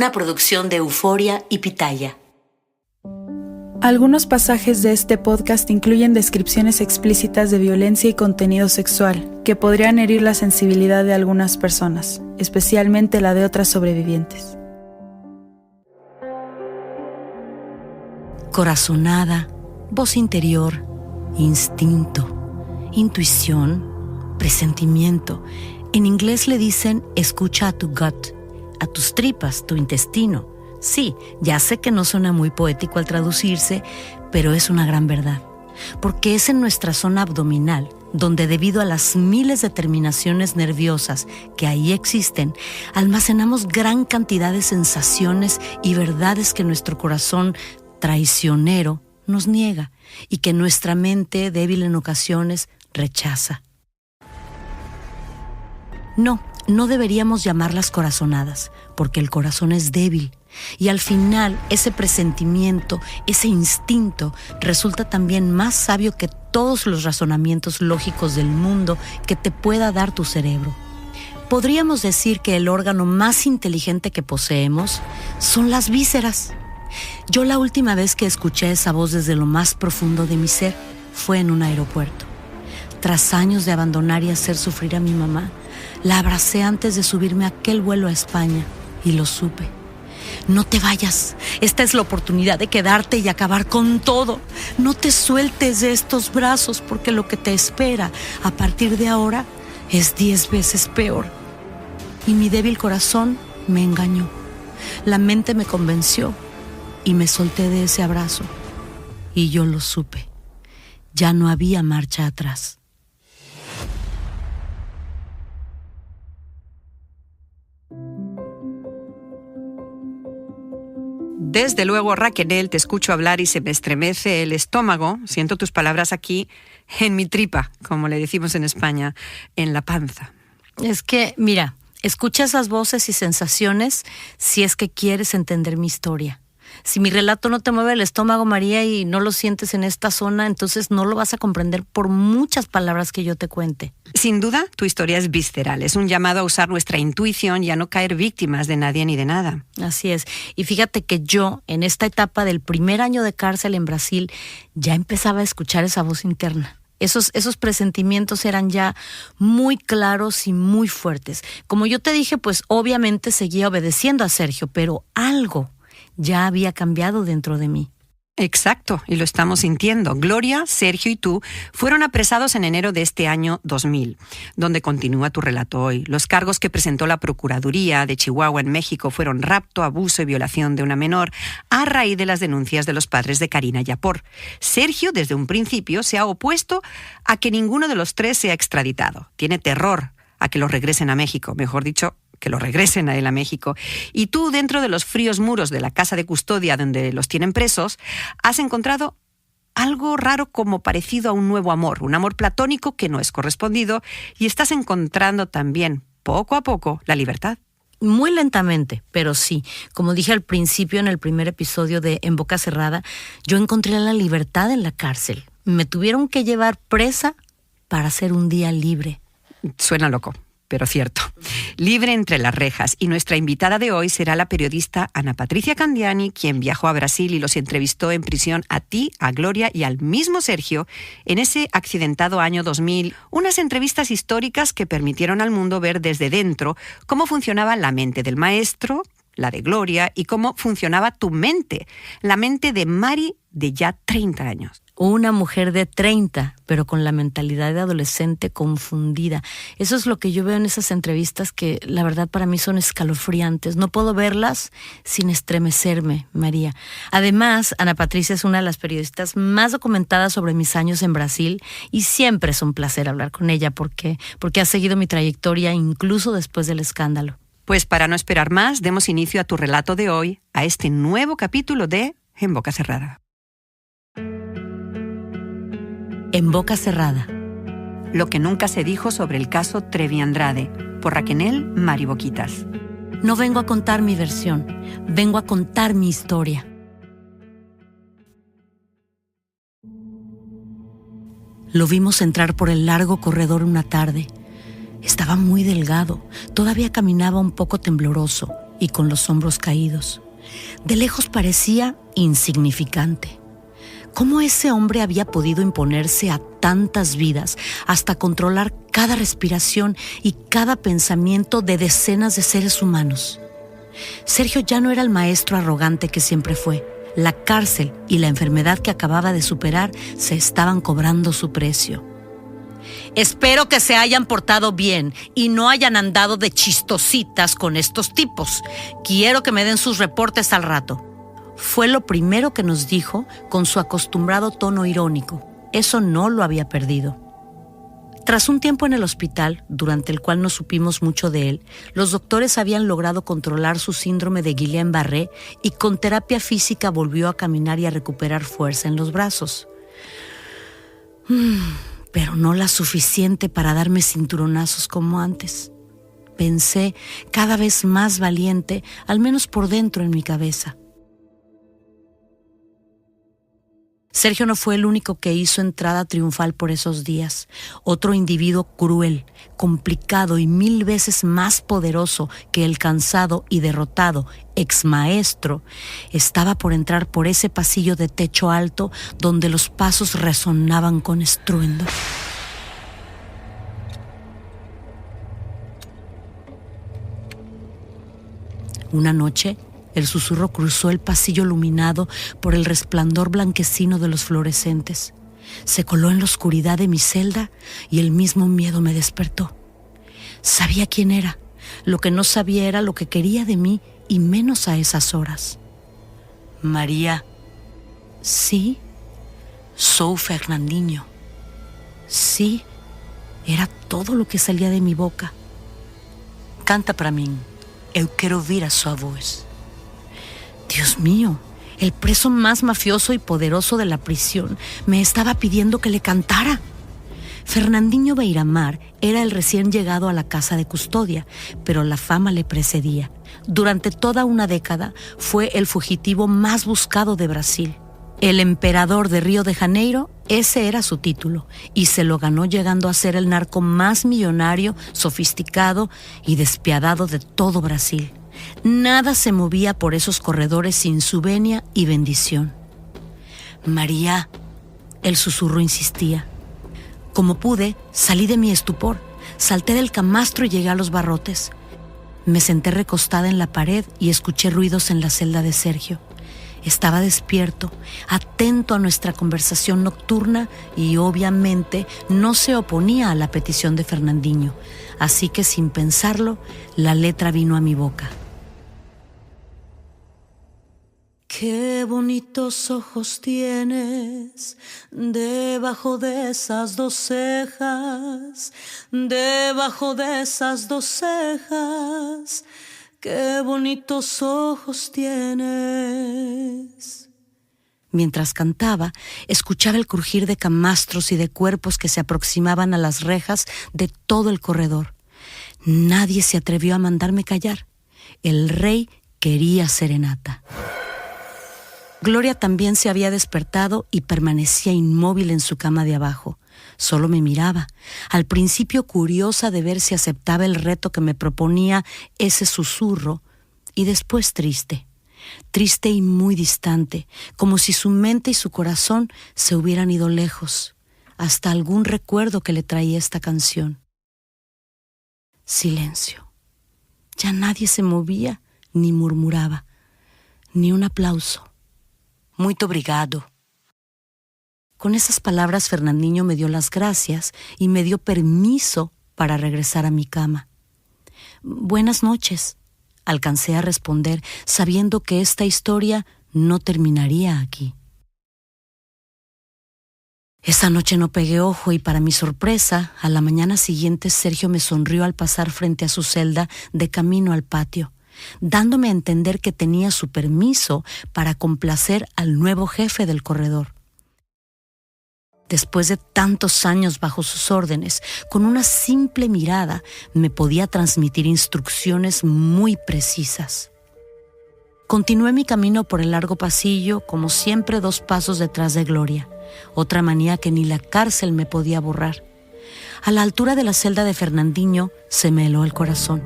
una producción de Euforia y Pitaya. Algunos pasajes de este podcast incluyen descripciones explícitas de violencia y contenido sexual que podrían herir la sensibilidad de algunas personas, especialmente la de otras sobrevivientes. Corazonada, voz interior, instinto, intuición, presentimiento. En inglés le dicen escucha a tu gut, a tus tripas, tu intestino. Sí, ya sé que no suena muy poético al traducirse, pero es una gran verdad. Porque es en nuestra zona abdominal donde, debido a las miles de terminaciones nerviosas que ahí existen, almacenamos gran cantidad de sensaciones y verdades que nuestro corazón traicionero nos niega y que nuestra mente, débil en ocasiones, rechaza. No deberíamos llamarlas corazonadas, porque el corazón es débil. Y al final, ese presentimiento, ese instinto, resulta también más sabio que todos los razonamientos lógicos del mundo que te pueda dar tu cerebro. Podríamos decir que el órgano más inteligente que poseemos son las vísceras. Yo la última vez que escuché esa voz desde lo más profundo de mi ser fue en un aeropuerto. Tras años de abandonar y hacer sufrir a mi mamá, la abracé antes de subirme a aquel vuelo a España y lo supe. No te vayas, esta es la oportunidad de quedarte y acabar con todo. No te sueltes de estos brazos porque lo que te espera a partir de ahora es 10 veces peor. Y mi débil corazón me engañó. La mente me convenció y me solté de ese abrazo. Y yo lo supe. Ya no había marcha atrás. Desde luego, Raquel, te escucho hablar y se me estremece el estómago. Siento tus palabras aquí en mi tripa, como le decimos en España, en la panza. Es que, mira, escucha esas voces y sensaciones si es que quieres entender mi historia. Si mi relato no te mueve el estómago, María, y no lo sientes en esta zona, entonces no lo vas a comprender por muchas palabras que yo te cuente. Sin duda, tu historia es visceral. Es un llamado a usar nuestra intuición y a no caer víctimas de nadie ni de nada. Así es. Y fíjate que yo, en esta etapa del primer año de cárcel en Brasil, ya empezaba a escuchar esa voz interna. Esos presentimientos eran ya muy claros y muy fuertes. Como yo te dije, pues obviamente seguía obedeciendo a Sergio, pero algo ya había cambiado dentro de mí. Exacto, y lo estamos sintiendo. Gloria, Sergio y tú fueron apresados en enero de este año 2000, donde continúa tu relato hoy. Los cargos que presentó la Procuraduría de Chihuahua en México fueron rapto, abuso y violación de una menor a raíz de las denuncias de los padres de Karina Yapor. Sergio, desde un principio, se ha opuesto a que ninguno de los tres sea extraditado. Tiene terror a que los regresen a México, mejor dicho, que lo regresen a él a México. Y tú, dentro de los fríos muros de la casa de custodia donde los tienen presos, has encontrado algo raro como parecido a un nuevo amor, un amor platónico que no es correspondido, y estás encontrando también, poco a poco, la libertad. Muy lentamente, pero sí. Como dije al principio en el primer episodio de En Boca Cerrada, yo encontré la libertad en la cárcel. Me tuvieron que llevar presa para ser un día libre. Suena loco, pero cierto. Libre entre las rejas. Y nuestra invitada de hoy será la periodista Ana Patricia Candiani, quien viajó a Brasil y los entrevistó en prisión a ti, a Gloria y al mismo Sergio en ese accidentado año 2000. Unas entrevistas históricas que permitieron al mundo ver desde dentro cómo funcionaba la mente del maestro, la de Gloria, y cómo funcionaba tu mente, la mente de Mari de ya 30 años. Una mujer de 30, pero con la mentalidad de adolescente confundida. Eso es lo que yo veo en esas entrevistas que, la verdad, para mí son escalofriantes. No puedo verlas sin estremecerme, María. Además, Ana Patricia es una de las periodistas más documentadas sobre mis años en Brasil y siempre es un placer hablar con ella porque ha seguido mi trayectoria incluso después del escándalo. Pues para no esperar más, demos inicio a tu relato de hoy, a este nuevo capítulo de En Boca Cerrada. En Boca Cerrada. Lo que nunca se dijo sobre el caso Trevi Andrade, por Raquel Mariboquitas. No vengo a contar mi versión, vengo a contar mi historia. Lo vimos entrar por el largo corredor una tarde. Estaba muy delgado, todavía caminaba un poco tembloroso y con los hombros caídos. De lejos parecía insignificante. ¿Cómo ese hombre había podido imponerse a tantas vidas hasta controlar cada respiración y cada pensamiento de decenas de seres humanos? Sergio ya no era el maestro arrogante que siempre fue. La cárcel y la enfermedad que acababa de superar se estaban cobrando su precio. Espero que se hayan portado bien y no hayan andado de chistositas con estos tipos. Quiero que me den sus reportes al rato. Fue lo primero que nos dijo con su acostumbrado tono irónico. Eso no lo había perdido. Tras un tiempo en el hospital, durante el cual no supimos mucho de él, los doctores habían logrado controlar su síndrome de Guillain-Barré y con terapia física volvió a caminar y a recuperar fuerza en los brazos. Pero no la suficiente para darme cinturonazos como antes. Pensé, cada vez más valiente, al menos por dentro en mi cabeza. Sergio no fue el único que hizo entrada triunfal por esos días. Otro individuo cruel, complicado y 1000 veces más poderoso que el cansado y derrotado exmaestro estaba por entrar por ese pasillo de techo alto donde los pasos resonaban con estruendo. Una noche, el susurro cruzó el pasillo iluminado por el resplandor blanquecino de los fluorescentes. Se coló en la oscuridad de mi celda y el mismo miedo me despertó. Sabía quién era. Lo que no sabía era lo que quería de mí y menos a esas horas. María. Sí, sou Fernandinho. Sí, era todo lo que salía de mi boca. Canta para mí. Eu quero ouvir a sua voz. Dios mío, el preso más mafioso y poderoso de la prisión me estaba pidiendo que le cantara. Fernandinho Beiramar era el recién llegado a la casa de custodia, pero la fama le precedía. Durante toda una década fue el fugitivo más buscado de Brasil. El emperador de Río de Janeiro, ese era su título, y se lo ganó llegando a ser el narco más millonario, sofisticado y despiadado de todo Brasil. Nada se movía por esos corredores sin su venia y bendición. María, el susurro insistía. Como pude, salí de mi estupor, salté del camastro y llegué a los barrotes. Me senté recostada en la pared y escuché ruidos en la celda de Sergio. Estaba despierto, atento a nuestra conversación nocturna y obviamente no se oponía a la petición de Fernandinho, así que sin pensarlo, la letra vino a mi boca. Qué bonitos ojos tienes debajo de esas dos cejas, debajo de esas dos cejas. Qué bonitos ojos tienes. Mientras cantaba, escuchaba el crujir de camastros y de cuerpos que se aproximaban a las rejas de todo el corredor. Nadie se atrevió a mandarme callar. El rey quería serenata. Gloria también se había despertado y permanecía inmóvil en su cama de abajo. Solo me miraba, al principio curiosa de ver si aceptaba el reto que me proponía ese susurro, y después triste y muy distante, como si su mente y su corazón se hubieran ido lejos, hasta algún recuerdo que le traía esta canción. Silencio. Ya nadie se movía ni murmuraba, ni un aplauso. Muito obrigado. Con esas palabras Fernandinho me dio las gracias y me dio permiso para regresar a mi cama. Buenas noches, alcancé a responder, sabiendo que esta historia no terminaría aquí. Esa noche no pegué ojo y para mi sorpresa, a la mañana siguiente Sergio me sonrió al pasar frente a su celda de camino al patio, dándome a entender que tenía su permiso para complacer al nuevo jefe del corredor. Después de tantos años bajo sus órdenes, con una simple mirada me podía transmitir instrucciones muy precisas. Continué mi camino por el largo pasillo, como siempre 2 pasos detrás de Gloria, otra manía que ni la cárcel me podía borrar. A la altura de la celda de Fernandinho se me heló el corazón.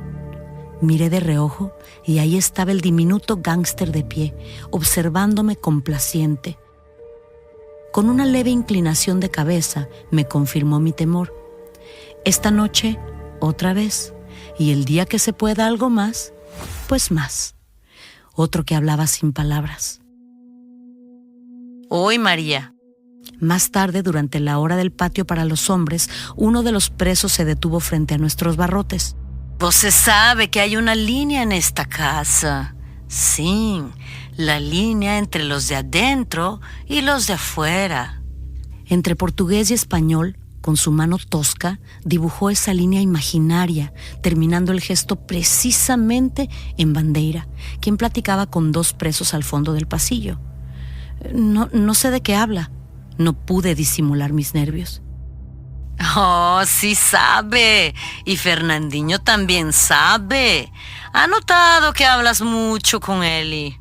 Miré de reojo y ahí estaba el diminuto gángster de pie, observándome complaciente. Con una leve inclinación de cabeza me confirmó mi temor. Esta noche, otra vez, y el día que se pueda algo más, pues más. Otro que hablaba sin palabras. Hoy, María. Más tarde, durante la hora del patio para los hombres, uno de los presos se detuvo frente a nuestros barrotes. «Você sabe que hay una línea en esta casa. Sí, la línea entre los de adentro y los de afuera». Entre portugués y español, con su mano tosca, dibujó esa línea imaginaria, terminando el gesto precisamente en Bandeira, quien platicaba con dos presos al fondo del pasillo. No sé de qué habla. No pude disimular mis nervios. «Oh, sí sabe. Y Fernandinho también sabe. Ha notado que hablas mucho con él».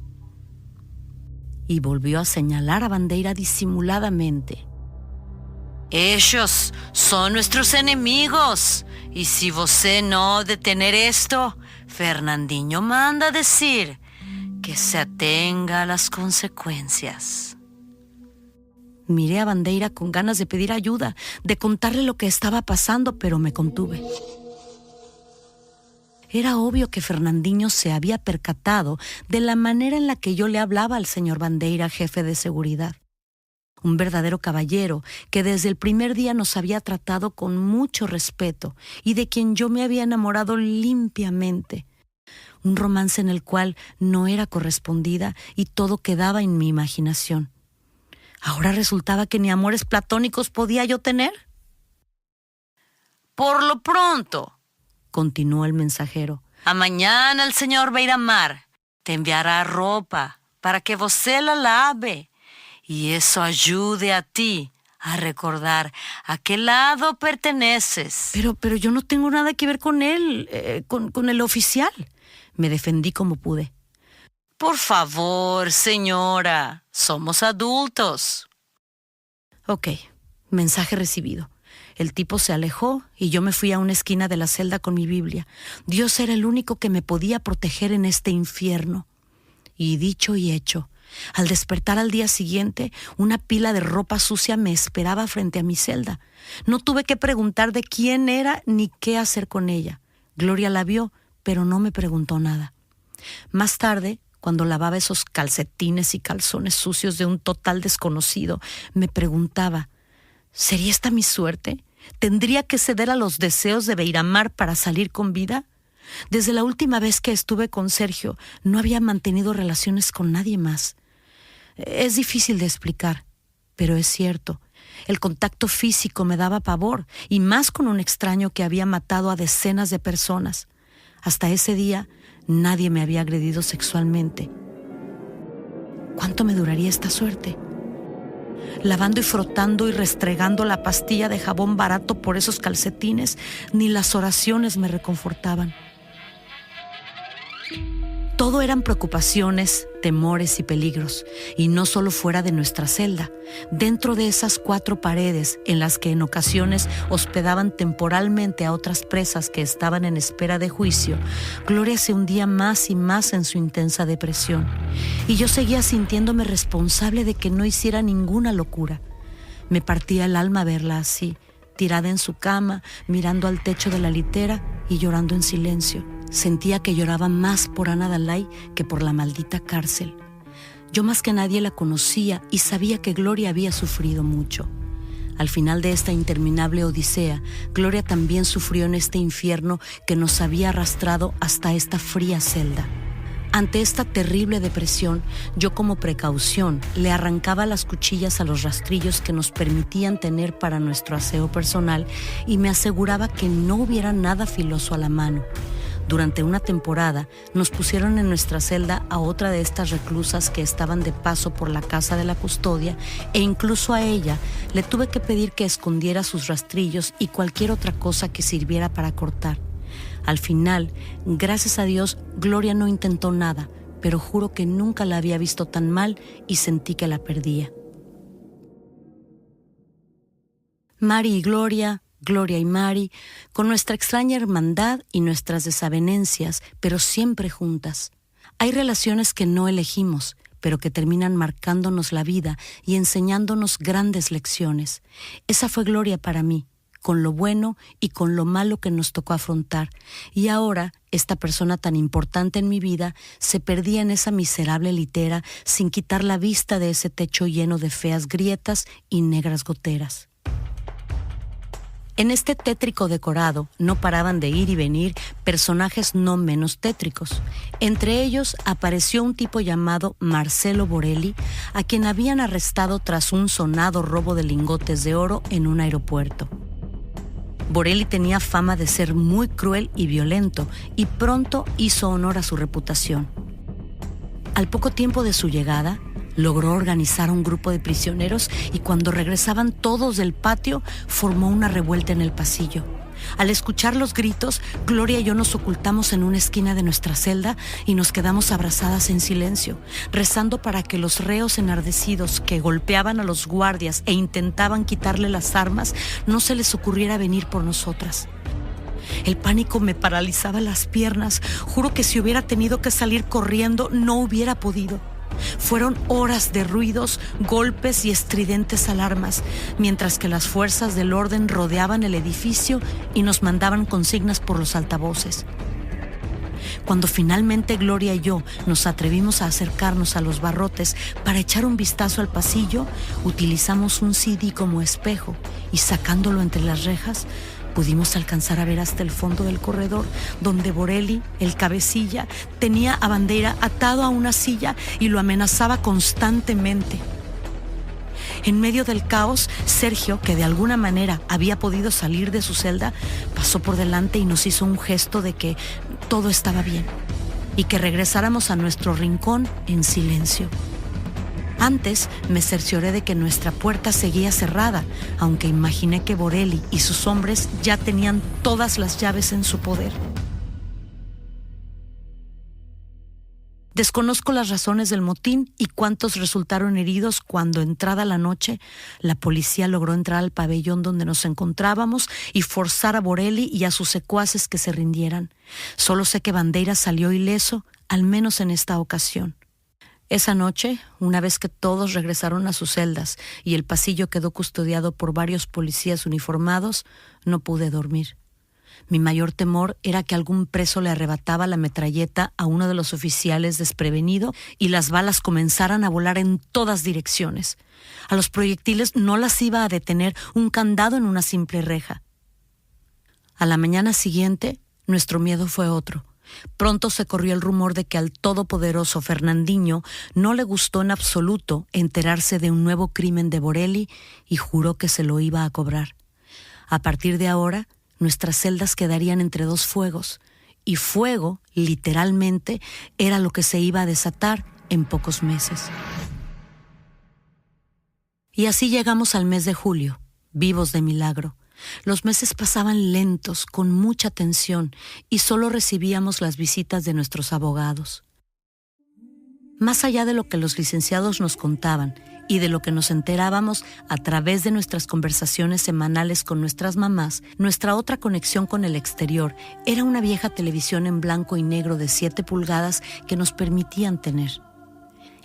Y volvió a señalar a Bandeira disimuladamente. «Ellos son nuestros enemigos. Y si você no detener esto, Fernandinho manda decir que se atenga a las consecuencias». Miré a Bandeira con ganas de pedir ayuda, de contarle lo que estaba pasando, pero me contuve. Era obvio que Fernandinho se había percatado de la manera en la que yo le hablaba al señor Bandeira, jefe de seguridad. Un verdadero caballero que desde el primer día nos había tratado con mucho respeto y de quien yo me había enamorado limpiamente. Un romance en el cual no era correspondida y todo quedaba en mi imaginación. ¿Ahora resultaba que ni amores platónicos podía yo tener? «Por lo pronto», continuó el mensajero, «a mañana el señor Beiramar te enviará ropa para que você la lave y eso ayude a ti a recordar a qué lado perteneces». Pero yo no tengo nada que ver con él, con el oficial. Me defendí como pude. «Por favor, señora, somos adultos». Ok, mensaje recibido. El tipo se alejó y yo me fui a una esquina de la celda con mi Biblia. Dios era el único que me podía proteger en este infierno. Y dicho y hecho, al despertar al día siguiente, una pila de ropa sucia me esperaba frente a mi celda. No tuve que preguntar de quién era ni qué hacer con ella. Gloria la vio, pero no me preguntó nada. Más tarde, cuando lavaba esos calcetines y calzones sucios de un total desconocido, me preguntaba, ¿sería esta mi suerte? ¿Tendría que ceder a los deseos de Beiramar para salir con vida? Desde la última vez que estuve con Sergio, no había mantenido relaciones con nadie más. Es difícil de explicar, pero es cierto. El contacto físico me daba pavor, y más con un extraño que había matado a decenas de personas. Hasta ese día, nadie me había agredido sexualmente. ¿Cuánto me duraría esta suerte? Lavando y frotando y restregando la pastilla de jabón barato por esos calcetines, ni las oraciones me reconfortaban. Todo eran preocupaciones, temores y peligros, y no solo fuera de nuestra celda, dentro de esas 4 paredes en las que en ocasiones hospedaban temporalmente a otras presas que estaban en espera de juicio. Gloria se hundía más y más en su intensa depresión, y yo seguía sintiéndome responsable de que no hiciera ninguna locura. Me partía el alma verla así, tirada en su cama, mirando al techo de la litera y llorando en silencio. Sentía que lloraba más por Ana Dalai que por la maldita cárcel. Yo más que nadie la conocía y sabía que Gloria había sufrido mucho. Al final de esta interminable odisea, Gloria también sufrió en este infierno que nos había arrastrado hasta esta fría celda. Ante esta terrible depresión, yo como precaución le arrancaba las cuchillas a los rastrillos que nos permitían tener para nuestro aseo personal y me aseguraba que no hubiera nada filoso a la mano. Durante una temporada nos pusieron en nuestra celda a otra de estas reclusas que estaban de paso por la casa de la custodia, e incluso a ella le tuve que pedir que escondiera sus rastrillos y cualquier otra cosa que sirviera para cortar. Al final, gracias a Dios, Gloria no intentó nada, pero juro que nunca la había visto tan mal y sentí que la perdía. Mari y Gloria Gloria y Mari, con nuestra extraña hermandad y nuestras desavenencias, pero siempre juntas. Hay relaciones que no elegimos, pero que terminan marcándonos la vida y enseñándonos grandes lecciones. Esa fue Gloria para mí, con lo bueno y con lo malo que nos tocó afrontar. Y ahora, esta persona tan importante en mi vida se perdía en esa miserable litera sin quitar la vista de ese techo lleno de feas grietas y negras goteras. En este tétrico decorado no paraban de ir y venir personajes no menos tétricos. Entre ellos apareció un tipo llamado Marcelo Borelli, a quien habían arrestado tras un sonado robo de lingotes de oro en un aeropuerto. Borelli tenía fama de ser muy cruel y violento y pronto hizo honor a su reputación. Al poco tiempo de su llegada, logró organizar a un grupo de prisioneros y cuando regresaban todos del patio, formó una revuelta en el pasillo. Al escuchar los gritos, Gloria y yo nos ocultamos en una esquina de nuestra celda y nos quedamos abrazadas en silencio, rezando para que los reos enardecidos que golpeaban a los guardias e intentaban quitarle las armas no se les ocurriera venir por nosotras. El pánico me paralizaba las piernas. Juro que si hubiera tenido que salir corriendo, no hubiera podido. Fueron horas de ruidos, golpes y estridentes alarmas, mientras que las fuerzas del orden rodeaban el edificio y nos mandaban consignas por los altavoces. Cuando finalmente Gloria y yo nos atrevimos a acercarnos a los barrotes para echar un vistazo al pasillo, utilizamos un CD como espejo y sacándolo entre las rejas, pudimos alcanzar a ver hasta el fondo del corredor, donde Borelli, el cabecilla, tenía a Bandera atado a una silla y lo amenazaba constantemente. En medio del caos, Sergio, que de alguna manera había podido salir de su celda, pasó por delante y nos hizo un gesto de que todo estaba bien y que regresáramos a nuestro rincón en silencio. Antes me cercioré de que nuestra puerta seguía cerrada, aunque imaginé que Borelli y sus hombres ya tenían todas las llaves en su poder. Desconozco las razones del motín y cuántos resultaron heridos cuando, entrada la noche, la policía logró entrar al pabellón donde nos encontrábamos y forzar a Borelli y a sus secuaces que se rindieran. Solo sé que Bandera salió ileso, al menos en esta ocasión. Esa noche, una vez que todos regresaron a sus celdas y el pasillo quedó custodiado por varios policías uniformados, no pude dormir. Mi mayor temor era que algún preso le arrebataba la metralleta a uno de los oficiales desprevenido y las balas comenzaran a volar en todas direcciones. A los proyectiles no las iba a detener un candado en una simple reja. A la mañana siguiente, nuestro miedo fue otro. Pronto se corrió el rumor de que al todopoderoso Fernandinho no le gustó en absoluto enterarse de un nuevo crimen de Borelli y juró que se lo iba a cobrar. A partir de ahora, nuestras celdas quedarían entre dos fuegos, y fuego, literalmente, era lo que se iba a desatar en pocos meses. Y así llegamos al mes de julio, vivos de milagro. Los meses pasaban lentos, con mucha tensión, y solo recibíamos las visitas de nuestros abogados. Más allá de lo que los licenciados nos contaban y de lo que nos enterábamos a través de nuestras conversaciones semanales con nuestras mamás, nuestra otra conexión con el exterior era una vieja televisión en blanco y negro de 7 pulgadas que nos permitían tener.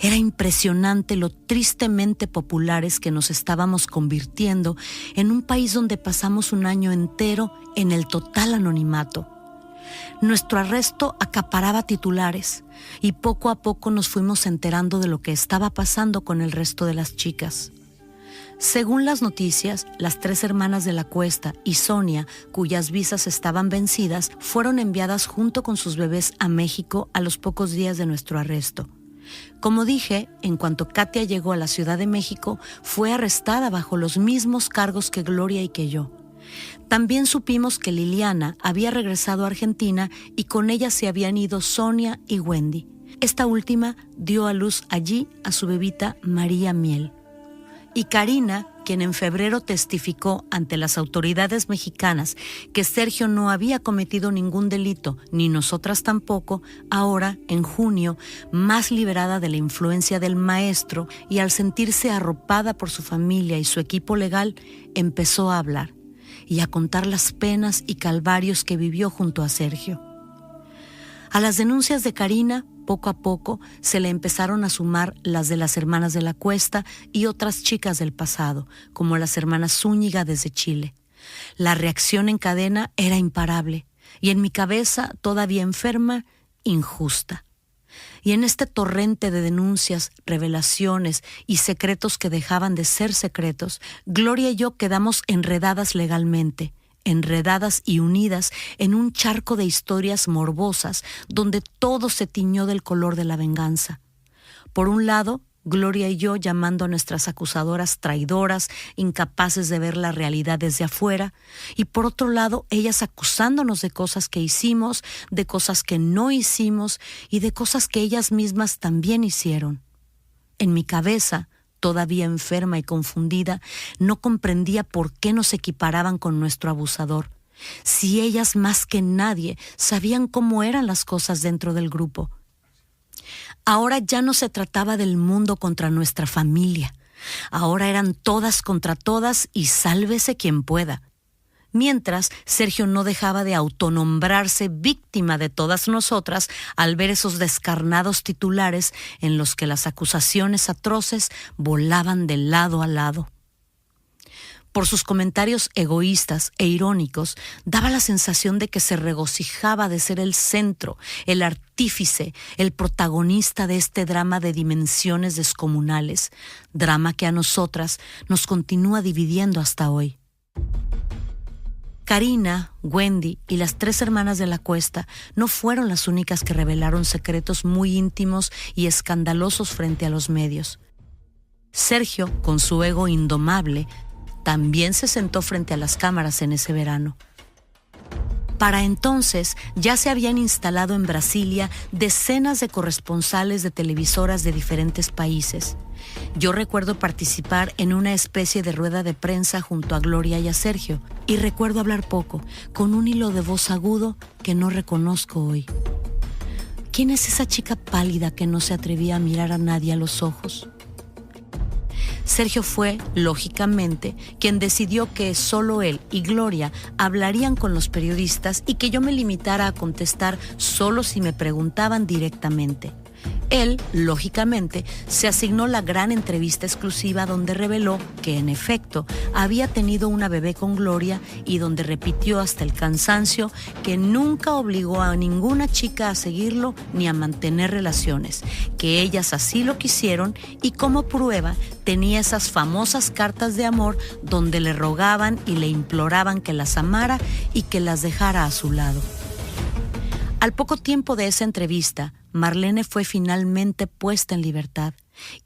Era impresionante lo tristemente populares que nos estábamos convirtiendo en un país donde pasamos un año entero en el total anonimato. Nuestro arresto acaparaba titulares y poco a poco nos fuimos enterando de lo que estaba pasando con el resto de las chicas. Según las noticias, las 3 hermanas de la Cuesta y Sonia, cuyas visas estaban vencidas, fueron enviadas junto con sus bebés a México a los pocos días de nuestro arresto. Como dije, en cuanto Katia llegó a la Ciudad de México, fue arrestada bajo los mismos cargos que Gloria y que yo. También supimos que Liliana había regresado a Argentina y con ella se habían ido Sonia y Wendy. Esta última dio a luz allí a su bebita María Miel. Y Karina, quien en febrero testificó ante las autoridades mexicanas que Sergio no había cometido ningún delito, ni nosotras tampoco, ahora, en junio, más liberada de la influencia del maestro y al sentirse arropada por su familia y su equipo legal, empezó a hablar. y a contar las penas y calvarios que vivió junto a Sergio. A las denuncias de Karina, poco a poco, se le empezaron a sumar las de las hermanas de la Cuesta y otras chicas del pasado, como las hermanas Zúñiga desde Chile. La reacción en cadena era imparable, y en mi cabeza, todavía enferma, injusta. Y en este torrente de denuncias, revelaciones y secretos que dejaban de ser secretos, Gloria y yo quedamos enredadas legalmente, enredadas y unidas en un charco de historias morbosas donde todo se tiñó del color de la venganza. Por un lado, Gloria y yo llamando a nuestras acusadoras traidoras, incapaces de ver la realidad desde afuera, y por otro lado, ellas acusándonos de cosas que hicimos, de cosas que no hicimos y de cosas que ellas mismas también hicieron. En mi cabeza, todavía enferma y confundida, no comprendía por qué nos equiparaban con nuestro abusador, si ellas más que nadie sabían cómo eran las cosas dentro del grupo. Ahora ya no se trataba del mundo contra nuestra familia. Ahora eran todas contra todas y sálvese quien pueda. Mientras, Sergio no dejaba de autonombrarse víctima de todas nosotras al ver esos descarnados titulares en los que las acusaciones atroces volaban de lado a lado. Por sus comentarios egoístas e irónicos, daba la sensación de que se regocijaba de ser el centro, el artífice, el protagonista de este drama de dimensiones descomunales, drama que a nosotras nos continúa dividiendo hasta hoy. Karina, Wendy y las 3 hermanas de la Cuesta no fueron las únicas que revelaron secretos muy íntimos y escandalosos frente a los medios. Sergio, con su ego indomable, también se sentó frente a las cámaras en ese verano. Para entonces ya se habían instalado en Brasilia decenas de corresponsales de televisoras de diferentes países. Yo recuerdo participar en una especie de rueda de prensa junto a Gloria y a Sergio, y recuerdo hablar poco, con un hilo de voz agudo que no reconozco hoy. ¿Quién es esa chica pálida que no se atrevía a mirar a nadie a los ojos? Sergio fue, lógicamente, quien decidió que solo él y Gloria hablarían con los periodistas y que yo me limitara a contestar solo si me preguntaban directamente. Él, lógicamente, se asignó la gran entrevista exclusiva donde reveló que, en efecto, había tenido una bebé con Gloria y donde repitió hasta el cansancio que nunca obligó a ninguna chica a seguirlo ni a mantener relaciones, que ellas así lo quisieron y como prueba tenía esas famosas cartas de amor donde le rogaban y le imploraban que las amara y que las dejara a su lado. Al poco tiempo de esa entrevista, Marlene fue finalmente puesta en libertad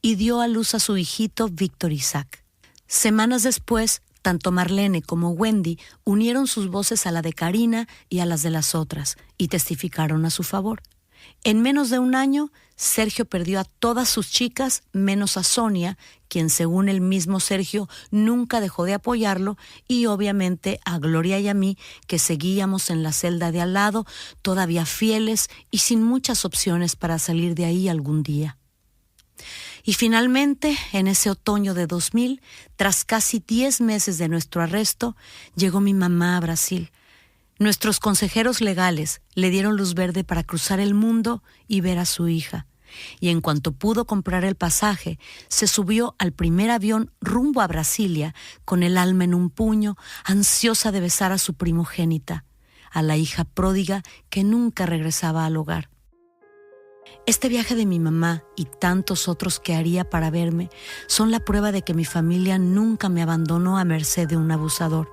y dio a luz a su hijito Víctor Isaac. Semanas después, tanto Marlene como Wendy unieron sus voces a la de Karina y a las de las otras y testificaron a su favor. En menos de un año, Sergio perdió a todas sus chicas, menos a Sonia, quien según el mismo Sergio nunca dejó de apoyarlo, y obviamente a Gloria y a mí, que seguíamos en la celda de al lado, todavía fieles y sin muchas opciones para salir de ahí algún día. Y finalmente, en ese otoño de 2000, tras casi 10 meses de nuestro arresto, llegó mi mamá a Brasil. Nuestros consejeros legales le dieron luz verde para cruzar el mundo y ver a su hija. Y en cuanto pudo comprar el pasaje, se subió al primer avión rumbo a Brasilia con el alma en un puño, ansiosa de besar a su primogénita, a la hija pródiga que nunca regresaba al hogar. Este viaje de mi mamá y tantos otros que haría para verme son la prueba de que mi familia nunca me abandonó a merced de un abusador.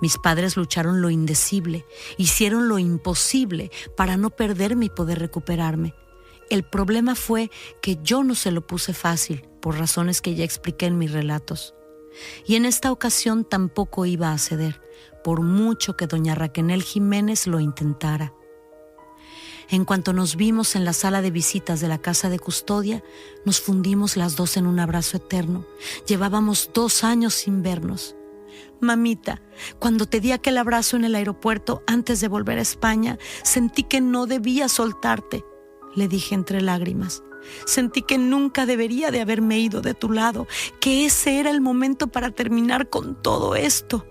Mis padres lucharon lo indecible, hicieron lo imposible para no perderme y poder recuperarme. El problema fue que yo no se lo puse fácil, por razones que ya expliqué en mis relatos. Y en esta ocasión tampoco iba a ceder, por mucho que doña Raquel Jiménez lo intentara. En cuanto nos vimos en la sala de visitas de la casa de custodia, nos fundimos las dos en un abrazo eterno. Llevábamos 2 años sin vernos. Mamita, cuando te di aquel abrazo en el aeropuerto antes de volver a España, sentí que no debía soltarte, le dije entre lágrimas. Sentí que nunca debería de haberme ido de tu lado, que ese era el momento para terminar con todo esto.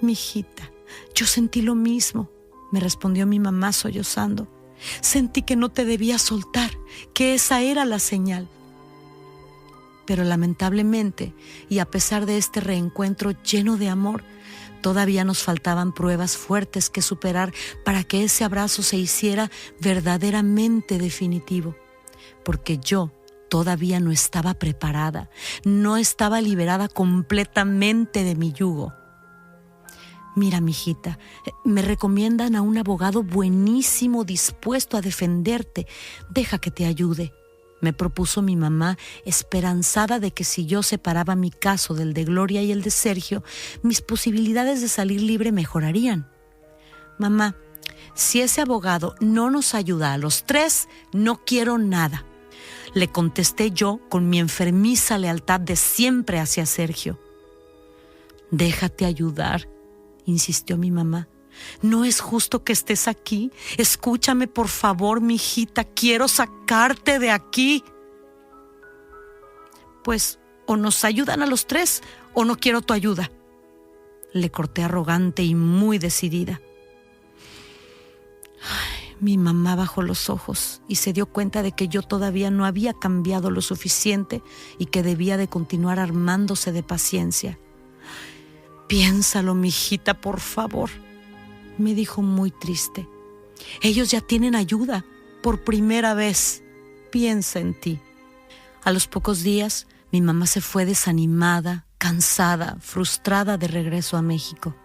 Mijita, yo sentí lo mismo, me respondió mi mamá sollozando. Sentí que no te debía soltar, que esa era la señal. Pero lamentablemente, y a pesar de este reencuentro lleno de amor, todavía nos faltaban pruebas fuertes que superar para que ese abrazo se hiciera verdaderamente definitivo. Porque yo todavía no estaba preparada, no estaba liberada completamente de mi yugo. Mira, mijita, me recomiendan a un abogado buenísimo dispuesto a defenderte. Deja que te ayude, me propuso mi mamá, esperanzada de que si yo separaba mi caso del de Gloria y el de Sergio, mis posibilidades de salir libre mejorarían. Mamá, si ese abogado no nos ayuda a los tres, no quiero nada, le contesté yo con mi enfermiza lealtad de siempre hacia Sergio. Déjate ayudar, insistió mi mamá. No es justo que estés aquí. Escúchame, por favor, mijita. Quiero sacarte de aquí. Pues o nos ayudan a los tres o no quiero tu ayuda, le corté arrogante y muy decidida. Mi mamá bajó los ojos y se dio cuenta de que yo todavía no había cambiado lo suficiente y que debía de continuar armándose de paciencia. Piénsalo, mijita, por favor, me dijo muy triste. Ellos ya tienen ayuda, por primera vez. Piensa en ti. A los pocos días, mi mamá se fue desanimada, cansada, frustrada de regreso a México.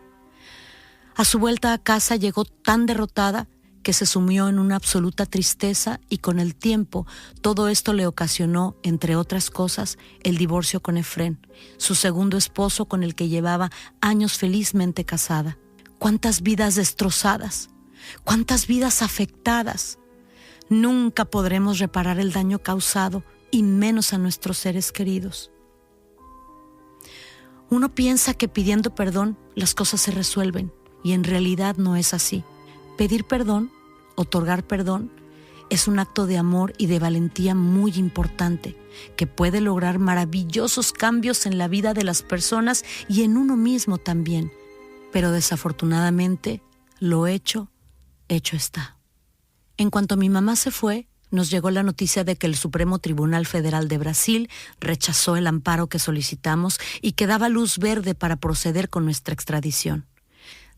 A su vuelta a casa llegó tan derrotada que se sumió en una absoluta tristeza y con el tiempo todo esto le ocasionó, entre otras cosas, el divorcio con Efrén, su segundo esposo con el que llevaba años felizmente casada. ¡Cuántas vidas destrozadas! ¡Cuántas vidas afectadas! Nunca podremos reparar el daño causado y menos a nuestros seres queridos. Uno piensa que pidiendo perdón las cosas se resuelven y en realidad no es así. Pedir perdón, otorgar perdón, es un acto de amor y de valentía muy importante que puede lograr maravillosos cambios en la vida de las personas y en uno mismo también. Pero desafortunadamente, lo hecho, hecho está. En cuanto mi mamá se fue, nos llegó la noticia de que el Supremo Tribunal Federal de Brasil rechazó el amparo que solicitamos y que daba luz verde para proceder con nuestra extradición.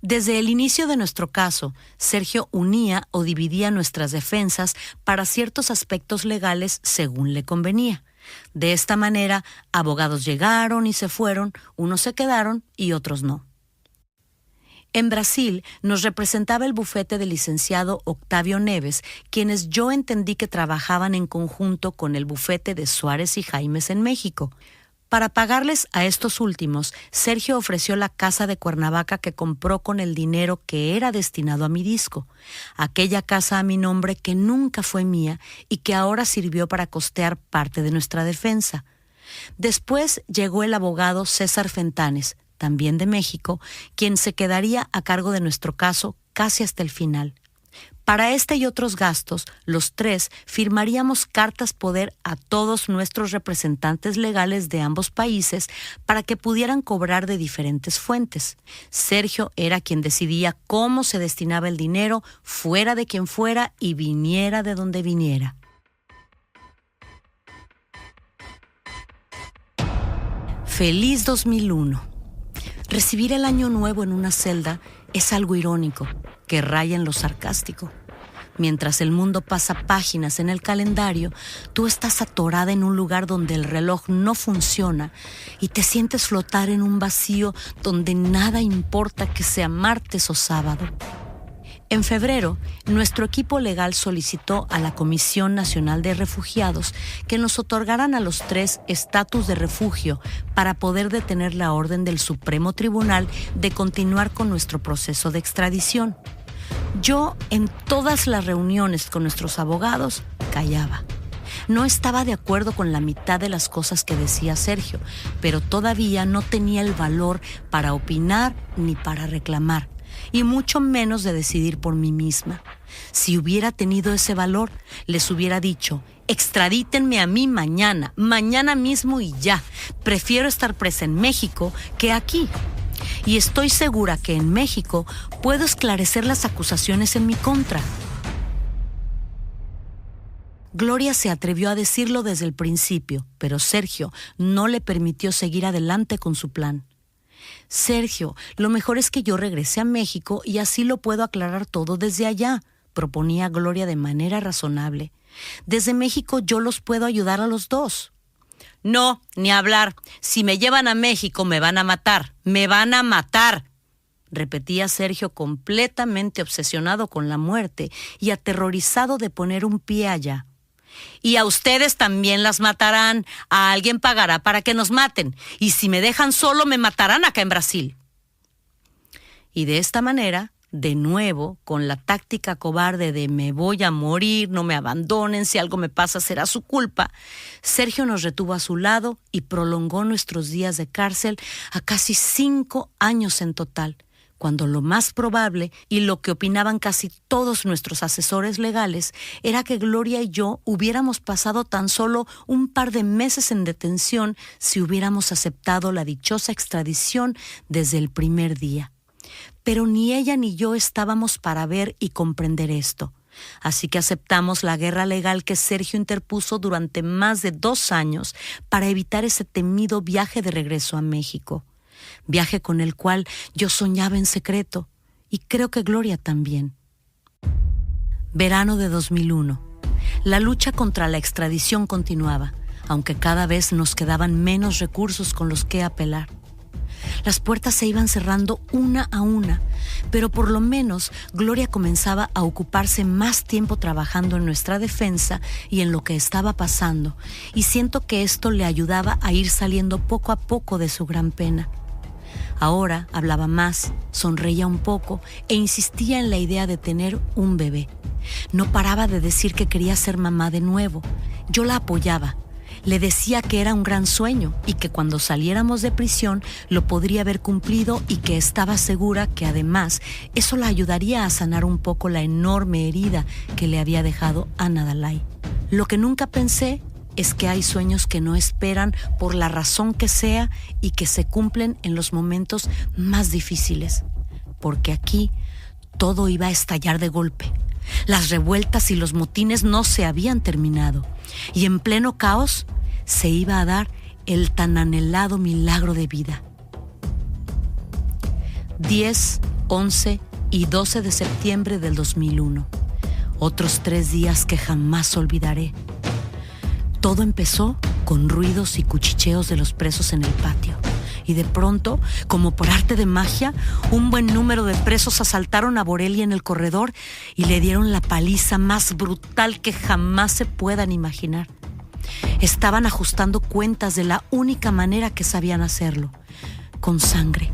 Desde el inicio de nuestro caso, Sergio unía o dividía nuestras defensas para ciertos aspectos legales según le convenía. De esta manera, abogados llegaron y se fueron, unos se quedaron y otros no. En Brasil nos representaba el bufete del licenciado Octavio Neves, quienes yo entendí que trabajaban en conjunto con el bufete de Suárez y Jaimes en México. Para pagarles a estos últimos, Sergio ofreció la casa de Cuernavaca que compró con el dinero que era destinado a mi disco, aquella casa a mi nombre que nunca fue mía y que ahora sirvió para costear parte de nuestra defensa. Después llegó el abogado César Fentanes, también de México, quien se quedaría a cargo de nuestro caso casi hasta el final. Para este y otros gastos, los tres firmaríamos cartas poder a todos nuestros representantes legales de ambos países para que pudieran cobrar de diferentes fuentes. Sergio era quien decidía cómo se destinaba el dinero, fuera de quien fuera y viniera de donde viniera. Feliz 2001. Recibir el año nuevo en una celda es algo irónico, que raya en lo sarcástico. Mientras el mundo pasa páginas en el calendario, tú estás atorada en un lugar donde el reloj no funciona y te sientes flotar en un vacío donde nada importa que sea martes o sábado. En febrero, nuestro equipo legal solicitó a la Comisión Nacional de Refugiados que nos otorgaran a los tres estatus de refugio para poder detener la orden del Supremo Tribunal de continuar con nuestro proceso de extradición. Yo, en todas las reuniones con nuestros abogados, callaba. No estaba de acuerdo con la mitad de las cosas que decía Sergio, pero todavía no tenía el valor para opinar ni para reclamar, y mucho menos de decidir por mí misma. Si hubiera tenido ese valor, les hubiera dicho: extradítenme a mí mañana mismo y ya. Prefiero estar presa en México que aquí. y estoy segura que en México puedo esclarecer las acusaciones en mi contra. Gloria se atrevió a decirlo desde el principio, pero Sergio no le permitió seguir adelante con su plan. Sergio, lo mejor es que yo regrese a México y así lo puedo aclarar todo desde allá, proponía Gloria de manera razonable. Desde México yo los puedo ayudar a los dos. No, ni hablar. Si me llevan a México me van a matar. ¡Me van a matar!, repetía Sergio, completamente obsesionado con la muerte y aterrorizado de poner un pie allá. Y a ustedes también las matarán. A alguien pagará para que nos maten. Y si me dejan solo, me matarán acá en Brasil. Y de esta manera, de nuevo, con la táctica cobarde de me voy a morir, no me abandonen, si algo me pasa será su culpa, Sergio nos retuvo a su lado y prolongó nuestros días de cárcel a casi 5 años en total, cuando lo más probable, y lo que opinaban casi todos nuestros asesores legales, era que Gloria y yo hubiéramos pasado tan solo un par de meses en detención si hubiéramos aceptado la dichosa extradición desde el primer día. Pero ni ella ni yo estábamos para ver y comprender esto. Así que aceptamos la guerra legal que Sergio interpuso durante más de 2 años para evitar ese temido viaje de regreso a México. Viaje con el cual yo soñaba en secreto, y creo que Gloria también. Verano de 2001. La lucha contra la extradición continuaba, aunque cada vez nos quedaban menos recursos con los que apelar. Las puertas se iban cerrando una a una, pero por lo menos Gloria comenzaba a ocuparse más tiempo trabajando en nuestra defensa y en lo que estaba pasando, y siento que esto le ayudaba a ir saliendo poco a poco de su gran pena. Ahora hablaba más, sonreía un poco e insistía en la idea de tener un bebé. No paraba de decir que quería ser mamá de nuevo. Yo la apoyaba. Le decía que era un gran sueño y que cuando saliéramos de prisión lo podría haber cumplido y que estaba segura que además eso la ayudaría a sanar un poco la enorme herida que le había dejado Ana Dalai. Lo que nunca pensé es que hay sueños que no esperan por la razón que sea y que se cumplen en los momentos más difíciles, porque aquí todo iba a estallar de golpe. Las revueltas y los motines no se habían terminado, y en pleno caos se iba a dar el tan anhelado milagro de vida. 10, 11 y 12 de septiembre del 2001. Otros 3 días que jamás olvidaré. Todo empezó con ruidos y cuchicheos de los presos en el patio. Y de pronto, como por arte de magia, un buen número de presos asaltaron a Borelli en el corredor y le dieron la paliza más brutal que jamás se puedan imaginar. Estaban ajustando cuentas de la única manera que sabían hacerlo, con sangre.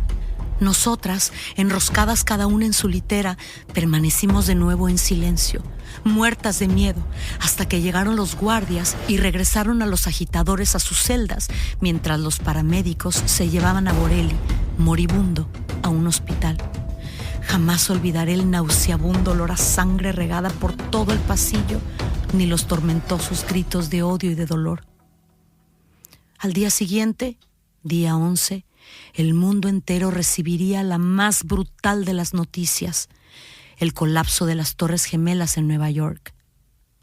Nosotras, enroscadas cada una en su litera, permanecimos de nuevo en silencio, muertas de miedo, hasta que llegaron los guardias y regresaron a los agitadores a sus celdas, mientras los paramédicos se llevaban a Borelli, moribundo, a un hospital. Jamás olvidaré el nauseabundo olor a sangre regada por todo el pasillo, ni los tormentosos gritos de odio y de dolor. Al día siguiente, día 11, el mundo entero recibiría la más brutal de las noticias, el colapso de las Torres Gemelas en Nueva York.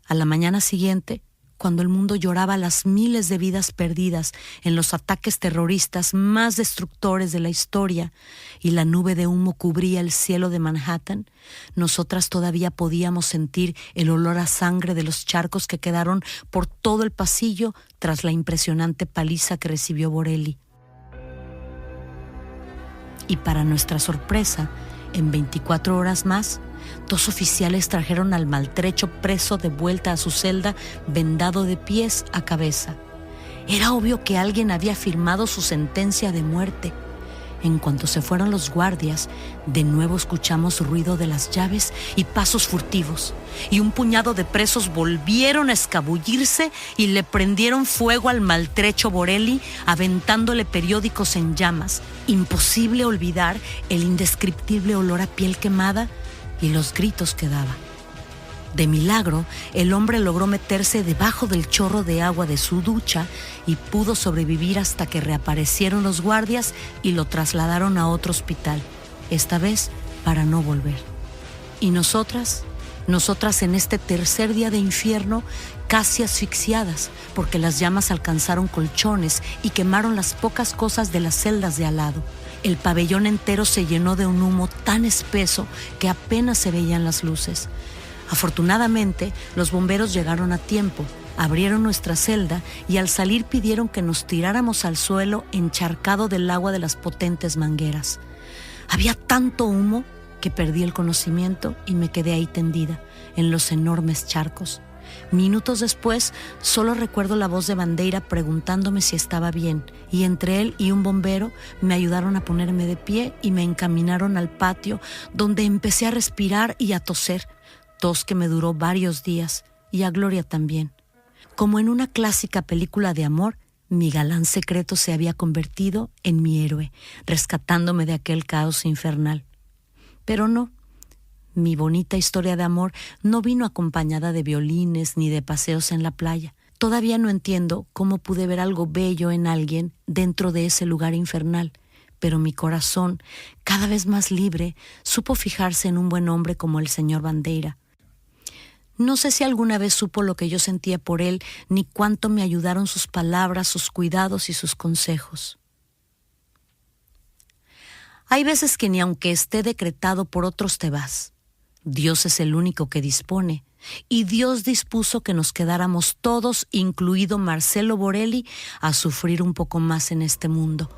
A la mañana siguiente, cuando el mundo lloraba las miles de vidas perdidas en los ataques terroristas más destructores de la historia y la nube de humo cubría el cielo de Manhattan, nosotras todavía podíamos sentir el olor a sangre de los charcos que quedaron por todo el pasillo tras la impresionante paliza que recibió Borelli. Y para nuestra sorpresa, en 24 horas más, 2 oficiales trajeron al maltrecho preso de vuelta a su celda, vendado de pies a cabeza. Era obvio que alguien había firmado su sentencia de muerte. En cuanto se fueron los guardias, de nuevo escuchamos ruido de las llaves y pasos furtivos, y un puñado de presos volvieron a escabullirse y le prendieron fuego al maltrecho Borelli, aventándole periódicos en llamas. Imposible olvidar el indescriptible olor a piel quemada y los gritos que daba. De milagro, el hombre logró meterse debajo del chorro de agua de su ducha y pudo sobrevivir hasta que reaparecieron los guardias y lo trasladaron a otro hospital, esta vez para no volver. Y nosotras en este tercer día de infierno, casi asfixiadas, porque las llamas alcanzaron colchones y quemaron las pocas cosas de las celdas de al lado. El pabellón entero se llenó de un humo tan espeso que apenas se veían las luces. Afortunadamente, los bomberos llegaron a tiempo, abrieron nuestra celda y al salir pidieron que nos tiráramos al suelo encharcado del agua de las potentes mangueras. Había tanto humo que perdí el conocimiento y me quedé ahí tendida, en los enormes charcos. Minutos después, solo recuerdo la voz de Bandeira preguntándome si estaba bien, y entre él y un bombero me ayudaron a ponerme de pie y me encaminaron al patio, donde empecé a respirar y a toser, tos que me duró varios días, y a Gloria también. Como en una clásica película de amor, mi galán secreto se había convertido en mi héroe, rescatándome de aquel caos infernal. Pero no, mi bonita historia de amor no vino acompañada de violines ni de paseos en la playa. Todavía no entiendo cómo pude ver algo bello en alguien dentro de ese lugar infernal, pero mi corazón, cada vez más libre, supo fijarse en un buen hombre como el señor Bandeira. No sé si alguna vez supo lo que yo sentía por él, ni cuánto me ayudaron sus palabras, sus cuidados y sus consejos. Hay veces que ni aunque esté decretado por otros te vas. Dios es el único que dispone, y Dios dispuso que nos quedáramos todos, incluido Marcelo Borelli, a sufrir un poco más en este mundo.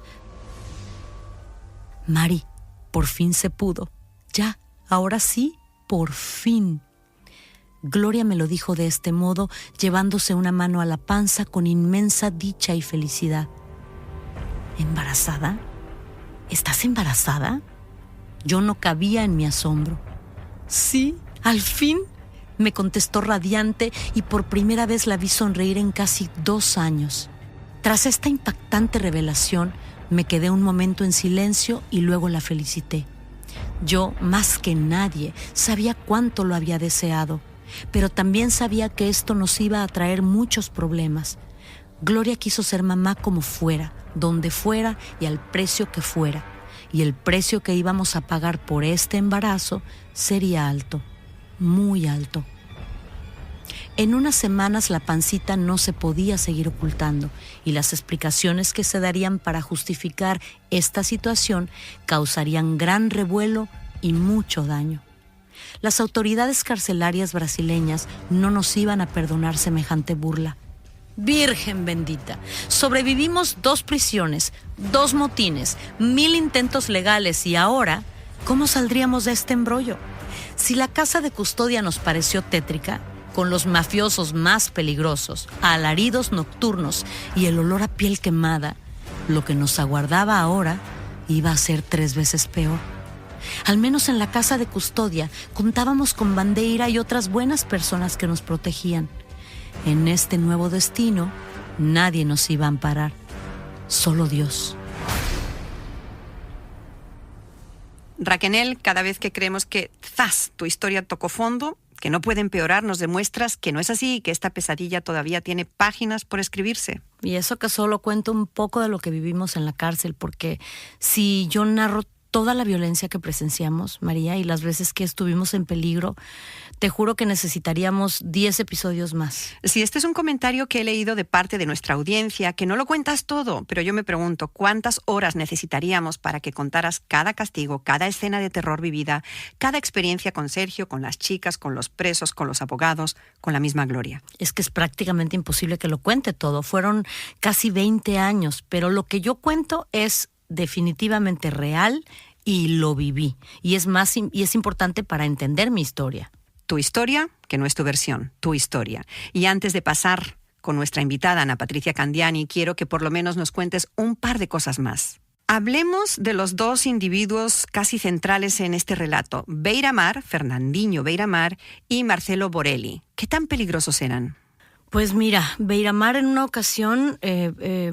Mari, por fin se pudo. Ya, ahora sí, por fin. Gloria me lo dijo de este modo, llevándose una mano a la panza con inmensa dicha y felicidad. ¿Embarazada? ¿Estás embarazada? Yo no cabía en mi asombro. Sí, al fin, me contestó radiante y por primera vez la vi sonreír en casi 2 años. Tras esta impactante revelación, me quedé un momento en silencio y luego la felicité. Yo, más que nadie, sabía cuánto lo había deseado, pero también sabía que esto nos iba a traer muchos problemas. Gloria quiso ser mamá como fuera, donde fuera y al precio que fuera, y el precio que íbamos a pagar por este embarazo sería alto, muy alto. En unas semanas la pancita no se podía seguir ocultando y las explicaciones que se darían para justificar esta situación causarían gran revuelo y mucho daño. Las autoridades carcelarias brasileñas no nos iban a perdonar semejante burla. Virgen bendita, sobrevivimos 2 prisiones, 2 motines, 1000 intentos legales y ahora, ¿cómo saldríamos de este embrollo? Si la casa de custodia nos pareció tétrica, con los mafiosos más peligrosos, alaridos nocturnos y el olor a piel quemada, lo que nos aguardaba ahora iba a ser 3 veces peor. Al menos en la casa de custodia contábamos con Bandeira y otras buenas personas que nos protegían. En este nuevo destino, nadie nos iba a amparar, solo Dios. Raquenel, cada vez que creemos que ¡zas!, tu historia tocó fondo, que no puede empeorar, nos demuestras que no es así y que esta pesadilla todavía tiene páginas por escribirse. Y eso que solo cuento un poco de lo que vivimos en la cárcel, porque si yo narro toda la violencia que presenciamos, María, y las veces que estuvimos en peligro, te juro que necesitaríamos 10 episodios más. Sí, este es un comentario que he leído de parte de nuestra audiencia, que no lo cuentas todo, pero yo me pregunto, ¿cuántas horas necesitaríamos para que contaras cada castigo, cada escena de terror vivida, cada experiencia con Sergio, con las chicas, con los presos, con los abogados, con la misma Gloria? Es que es prácticamente imposible que lo cuente todo. Fueron casi 20 años, pero lo que yo cuento es definitivamente real y lo viví. Y es importante para entender mi historia. Tu historia, que no es tu versión, tu historia. Y antes de pasar con nuestra invitada, Ana Patricia Candiani, quiero que por lo menos nos cuentes un par de cosas más. Hablemos de los 2 individuos casi centrales en este relato, Beiramar, Fernandinho Beiramar, y Marcelo Borelli. ¿Qué tan peligrosos eran? Pues mira, Beiramar en una ocasión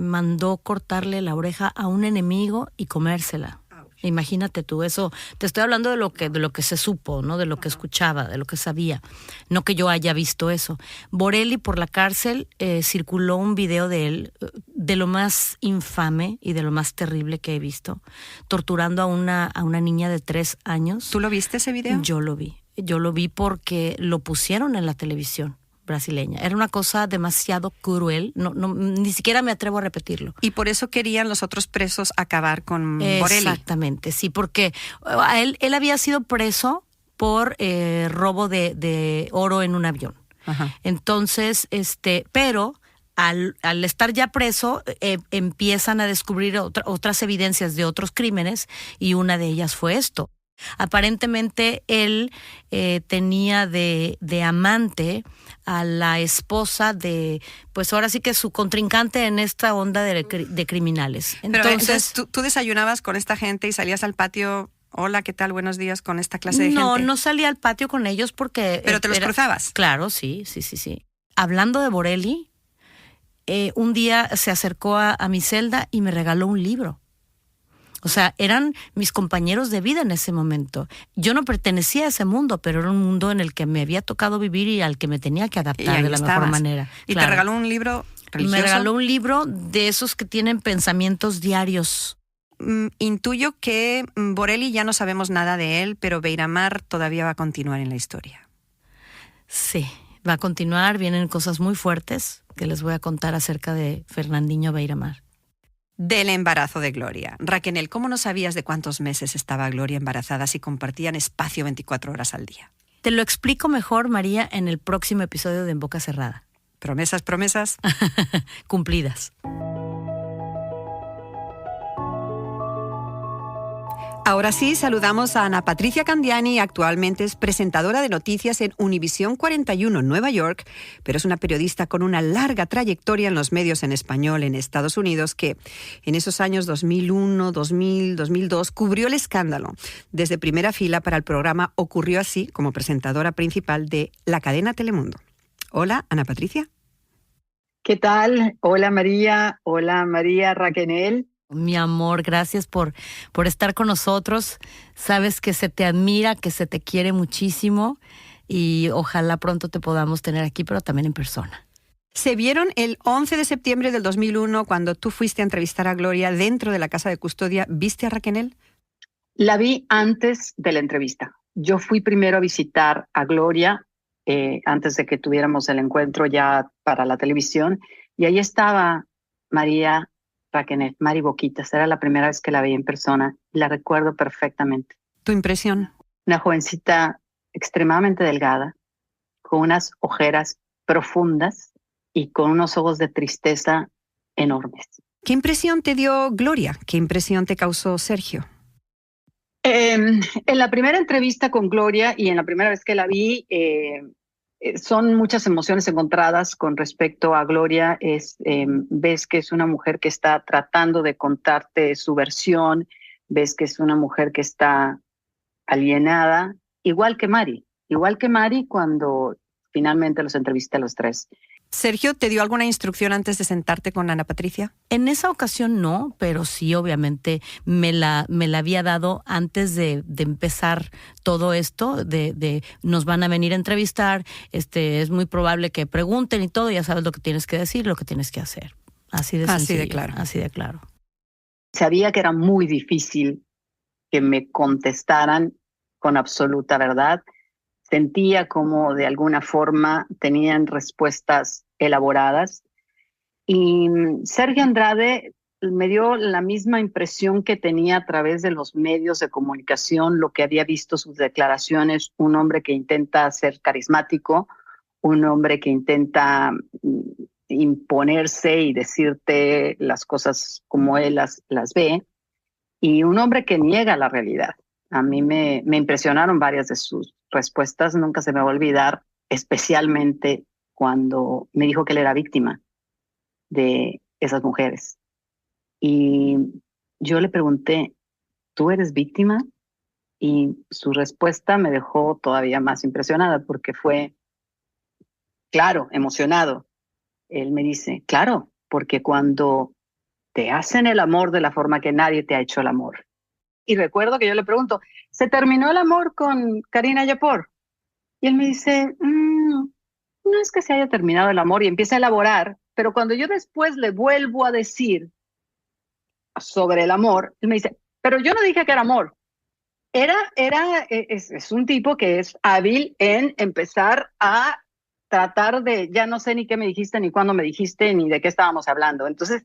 mandó cortarle la oreja a un enemigo y comérsela. Imagínate tú eso. Te estoy hablando de lo que se supo, ¿no? De lo que escuchaba, de lo que sabía. No que yo haya visto eso. Borelli por la cárcel circuló un video de él, de lo más infame y de lo más terrible que he visto, torturando a una niña de 3 años. ¿Tú lo viste ese video? Yo lo vi. Yo lo vi porque lo pusieron en la televisión brasileña. Era una cosa demasiado cruel, ni siquiera me atrevo a repetirlo. Y por eso querían los otros presos acabar con Borelli. Exactamente, sí, porque él había sido preso por robo de oro en un avión. Ajá. Entonces, pero al estar ya preso, empiezan a descubrir otras evidencias de otros crímenes y una de ellas fue esto. Aparentemente él tenía de amante a la esposa de, pues ahora sí que su contrincante en esta onda de criminales. Entonces ¿tú desayunabas con esta gente y salías al patio? Hola, ¿qué tal? Buenos días con esta clase de gente. No salía al patio con ellos porque... ¿Pero te los cruzabas? Claro, sí. Hablando de Borelli, un día se acercó a mi celda y me regaló un libro. O sea, eran mis compañeros de vida en ese momento. Yo no pertenecía a ese mundo, pero era un mundo en el que me había tocado vivir y al que me tenía que adaptar de la mejor manera. ¿Y te regaló un libro religioso? Me regaló un libro de esos que tienen pensamientos diarios. Intuyo que Borelli ya no sabemos nada de él, pero Beiramar todavía va a continuar en la historia. Sí, va a continuar. Vienen cosas muy fuertes que les voy a contar acerca de Fernandinho Beiramar. Del embarazo de Gloria. Raquel, ¿cómo no sabías de cuántos meses estaba Gloria embarazada si compartían espacio 24 horas al día? Te lo explico mejor, María, en el próximo episodio de En Boca Cerrada. ¿Promesas? Cumplidas. Ahora sí, saludamos a Ana Patricia Candiani, actualmente es presentadora de noticias en Univisión 41 en Nueva York, pero es una periodista con una larga trayectoria en los medios en español en Estados Unidos que en esos años 2001, 2000, 2002 cubrió el escándalo desde primera fila para el programa Ocurrió Así como presentadora principal de la cadena Telemundo. Hola, Ana Patricia. ¿Qué tal? Hola María, Raquel. Mi amor, gracias por estar con nosotros. Sabes que se te admira, que se te quiere muchísimo y ojalá pronto te podamos tener aquí, pero también en persona. Se vieron el 11 de septiembre del 2001 cuando tú fuiste a entrevistar a Gloria dentro de la casa de custodia. ¿Viste a Raquel? La vi antes de la entrevista. Yo fui primero a visitar a Gloria antes de que tuviéramos el encuentro ya para la televisión y ahí estaba María Raquel, Mari Boquitas. Era la primera vez que la vi en persona y la recuerdo perfectamente. ¿Tu impresión? Una jovencita extremadamente delgada, con unas ojeras profundas y con unos ojos de tristeza enormes. ¿Qué impresión te dio Gloria? ¿Qué impresión te causó Sergio? En la primera entrevista con Gloria y en la primera vez que la vi, son muchas emociones encontradas con respecto a Gloria. Ves que es una mujer que está tratando de contarte su versión, ves que es una mujer que está alienada, igual que Mari cuando finalmente los entrevisté a los tres. Sergio, ¿te dio alguna instrucción antes de sentarte con Ana Patricia? En esa ocasión no, pero sí, obviamente, me la había dado antes de empezar todo esto, de nos van a venir a entrevistar, es muy probable que pregunten y todo, ya sabes lo que tienes que decir, lo que tienes que hacer. Así de sencillo. Así de claro. Sabía que era muy difícil que me contestaran con absoluta verdad. Sentía como de alguna forma tenían respuestas elaboradas. Y Sergio Andrade me dio la misma impresión que tenía a través de los medios de comunicación, lo que había visto sus declaraciones, un hombre que intenta ser carismático, un hombre que intenta imponerse y decirte las cosas como él las ve, y un hombre que niega la realidad. A mí me impresionaron varias de sus respuestas, nunca se me va a olvidar, especialmente cuando me dijo que él era víctima de esas mujeres. Y yo le pregunté, ¿tú eres víctima? Y su respuesta me dejó todavía más impresionada porque fue, claro, emocionado. Él me dice, claro, porque cuando te hacen el amor de la forma que nadie te ha hecho el amor, Y recuerdo que yo le pregunto, ¿se terminó el amor con Karina Yapor? Y él me dice, no es que se haya terminado el amor, y empieza a elaborar, pero cuando yo después le vuelvo a decir sobre el amor, él me dice, pero yo no dije que era amor. Es un tipo que es hábil en empezar a tratar de, ya no sé ni qué me dijiste, ni cuándo me dijiste, ni de qué estábamos hablando. Entonces,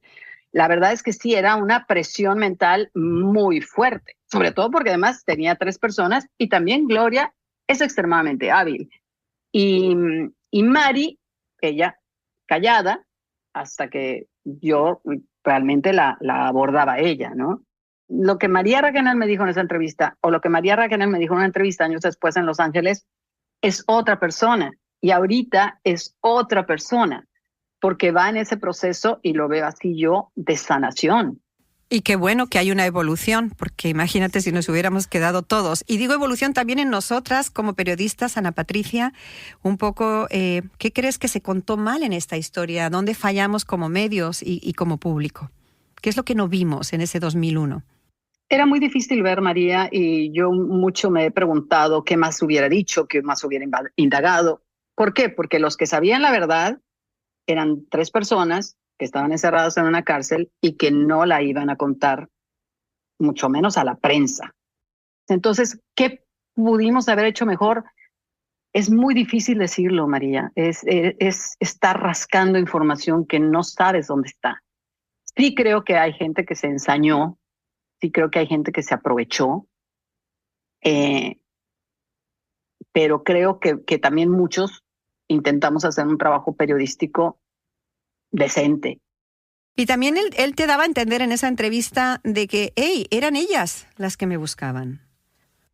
la verdad es que sí era una presión mental muy fuerte, sobre todo porque además tenía 3 personas y también Gloria es extremadamente hábil. Y Mari, ella callada, hasta que yo realmente la abordaba ella, ¿no? Lo que María Raquenel me dijo en esa entrevista, o lo que María Raquenel me dijo en una entrevista años después en Los Ángeles, es otra persona. Y ahorita es otra persona, porque va en ese proceso, y lo veo así yo, de sanación. Y qué bueno que hay una evolución, porque imagínate si nos hubiéramos quedado todos. Y digo evolución también en nosotras como periodistas, Ana Patricia, un poco, ¿qué crees que se contó mal en esta historia? ¿Dónde fallamos como medios y como público? ¿Qué es lo que no vimos en ese 2001? Era muy difícil ver, María, y yo mucho me he preguntado qué más hubiera dicho, qué más hubiera indagado. ¿Por qué? Porque los que sabían la verdad eran 3 personas que estaban encerradas en una cárcel y que no la iban a contar, mucho menos a la prensa. Entonces, ¿qué pudimos haber hecho mejor? Es muy difícil decirlo, María. Es estar rascando información que no sabes dónde está. Sí creo que hay gente que se ensañó, sí creo que hay gente que se aprovechó, pero creo que también muchos intentamos hacer un trabajo periodístico decente. Y también él te daba a entender en esa entrevista de que, eran ellas las que me buscaban.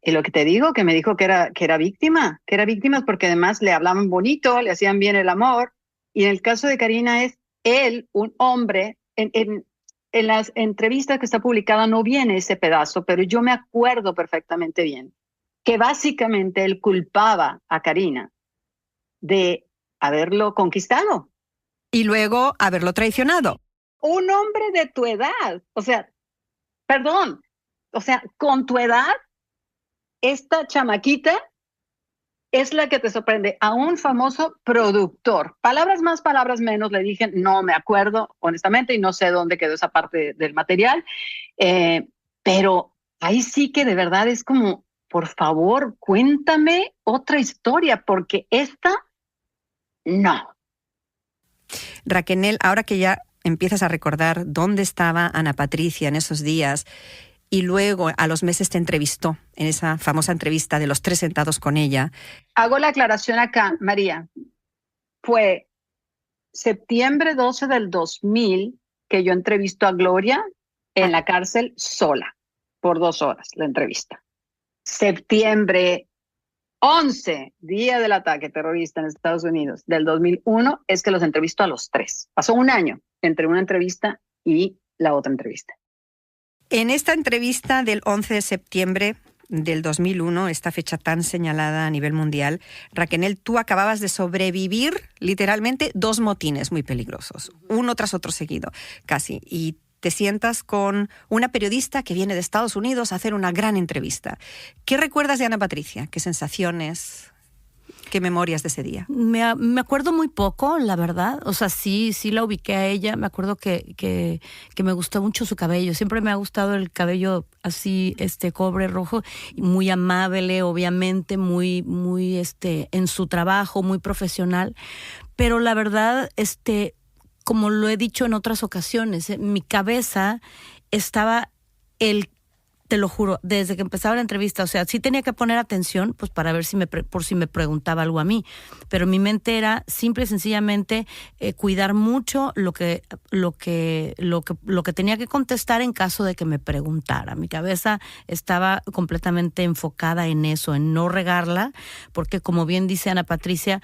Y lo que te digo, que me dijo que era víctima porque además le hablaban bonito, le hacían bien el amor. Y en el caso de Karina es él, un hombre, en las entrevistas que está publicada no viene ese pedazo, pero yo me acuerdo perfectamente bien que básicamente él culpaba a Karina de haberlo conquistado. Y luego haberlo traicionado. Un hombre de tu edad, con tu edad, esta chamaquita es la que te sorprende, a un famoso productor. Palabras más, palabras menos, le dije, no me acuerdo, honestamente, y no sé dónde quedó esa parte del material, pero ahí sí que de verdad es como, por favor, cuéntame otra historia, porque esta, no. Raquenel, ahora que ya empiezas a recordar dónde estaba Ana Patricia en esos días y luego a los meses te entrevistó en esa famosa entrevista de los 3 sentados con ella. Hago la aclaración acá, María. Fue septiembre 12 del 2000 que yo entrevisto a Gloria en la cárcel sola, por 2 horas la entrevista. Septiembre 11, día del ataque terrorista en Estados Unidos, del 2001, es que los entrevisto a los 3. Pasó un año entre una entrevista y la otra entrevista. En esta entrevista del 11 de septiembre del 2001, esta fecha tan señalada a nivel mundial, Raquenel, tú acababas de sobrevivir literalmente 2 motines muy peligrosos, uno tras otro seguido, casi, y te sientas con una periodista que viene de Estados Unidos a hacer una gran entrevista. ¿Qué recuerdas de Ana Patricia? ¿Qué sensaciones? ¿Qué memorias de ese día? Me acuerdo muy poco, la verdad. O sea, sí la ubiqué a ella. Me acuerdo que me gustó mucho su cabello. Siempre me ha gustado el cabello así, cobre rojo, muy amable, obviamente, muy en su trabajo, muy profesional. Pero la verdad, como lo he dicho en otras ocasiones, en mi cabeza estaba te lo juro, desde que empezaba la entrevista, o sea, sí tenía que poner atención, pues para ver por si me preguntaba algo a mí, pero mi mente era simple y sencillamente cuidar mucho lo que tenía que contestar en caso de que me preguntara. Mi cabeza estaba completamente enfocada en eso, en no regarla, porque como bien dice Ana Patricia,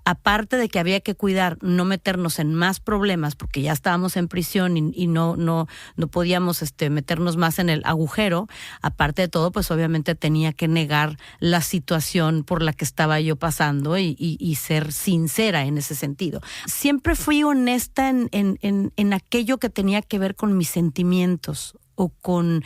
aparte de que había que cuidar no meternos en más problemas, porque ya estábamos en prisión y no podíamos meternos más en el agujero, aparte de todo, pues obviamente tenía que negar la situación por la que estaba yo pasando y ser sincera en ese sentido. Siempre fui honesta en aquello que tenía que ver con mis sentimientos. o con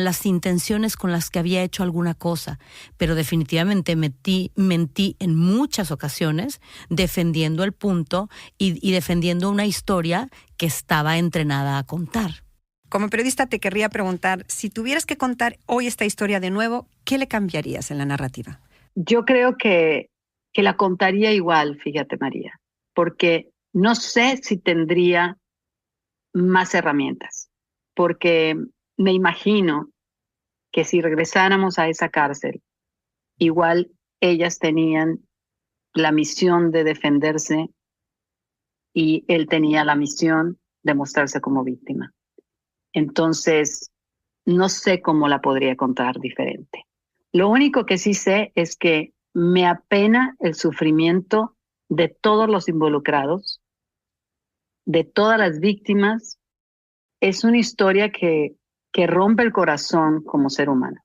las intenciones con las que había hecho alguna cosa, pero definitivamente mentí en muchas ocasiones defendiendo el punto y defendiendo una historia que estaba entrenada a contar. Como periodista te querría preguntar, si tuvieras que contar hoy esta historia de nuevo, ¿qué le cambiarías en la narrativa? Yo creo que la contaría igual, fíjate, María, porque no sé si tendría más herramientas, porque me imagino que si regresáramos a esa cárcel, igual ellas tenían la misión de defenderse y él tenía la misión de mostrarse como víctima. Entonces, no sé cómo la podría contar diferente. Lo único que sí sé es que me apena el sufrimiento de todos los involucrados, de todas las víctimas. Es una historia que rompe el corazón como ser humano,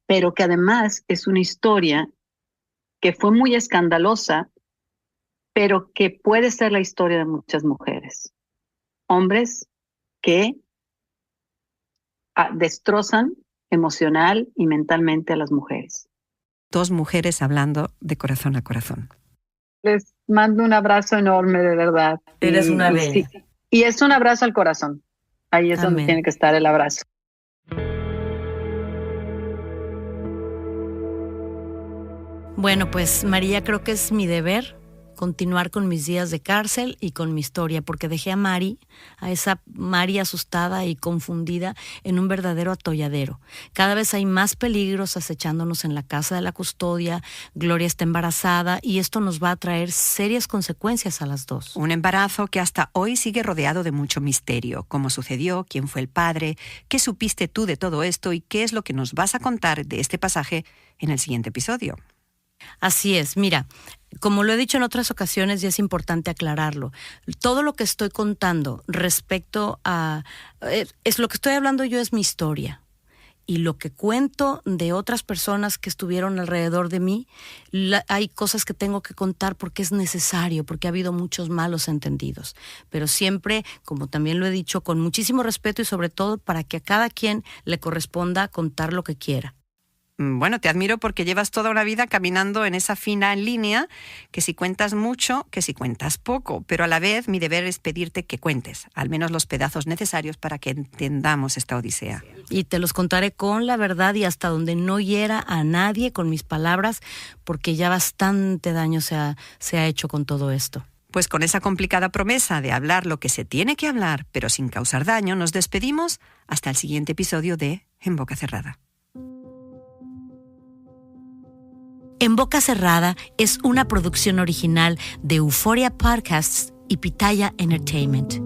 pero que además es una historia que fue muy escandalosa, pero que puede ser la historia de muchas mujeres. Hombres que destrozan emocional y mentalmente a las mujeres. 2 mujeres hablando de corazón a corazón. Les mando un abrazo enorme, de verdad. Eres una bella. Sí, y es un abrazo al corazón. Ahí es donde Amén. tiene que estar el abrazo. Bueno, pues María, creo que es mi deber continuar con mis días de cárcel y con mi historia, porque dejé a esa Mari asustada y confundida, en un verdadero atolladero. Cada vez hay más peligros acechándonos en la casa de la custodia. Gloria está embarazada y esto nos va a traer serias consecuencias a las dos. Un embarazo que hasta hoy sigue rodeado de mucho misterio. ¿Cómo sucedió? ¿Quién fue el padre? ¿Qué supiste tú de todo esto? ¿Y qué es lo que nos vas a contar de este pasaje en el siguiente episodio? Así es, mira, como lo he dicho en otras ocasiones y es importante aclararlo, todo lo que estoy contando respecto a... es lo que estoy hablando yo es mi historia. Y lo que cuento de otras personas que estuvieron alrededor de mí, hay cosas que tengo que contar porque es necesario, porque ha habido muchos malos entendidos. Pero siempre, como también lo he dicho, con muchísimo respeto y sobre todo para que a cada quien le corresponda contar lo que quiera. Bueno, te admiro porque llevas toda una vida caminando en esa fina línea, que si cuentas mucho, que si cuentas poco, pero a la vez mi deber es pedirte que cuentes, al menos los pedazos necesarios para que entendamos esta odisea. Y te los contaré con la verdad y hasta donde no hiera a nadie con mis palabras, porque ya bastante daño se ha hecho con todo esto. Pues con esa complicada promesa de hablar lo que se tiene que hablar, pero sin causar daño, nos despedimos hasta el siguiente episodio de En Boca Cerrada. En Boca Cerrada es una producción original de Euphoria Podcasts y Pitaya Entertainment.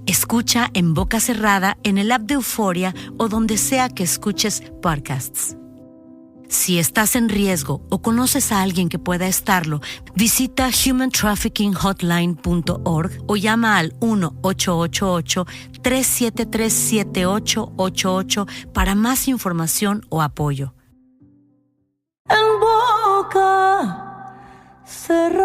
Escucha En Boca Cerrada en el app de Euphoria o donde sea que escuches podcasts. Si estás en riesgo o conoces a alguien que pueda estarlo, visita humantraffickinghotline.org o llama al 1-888-373-7888 para más información o apoyo. En boca cerrada.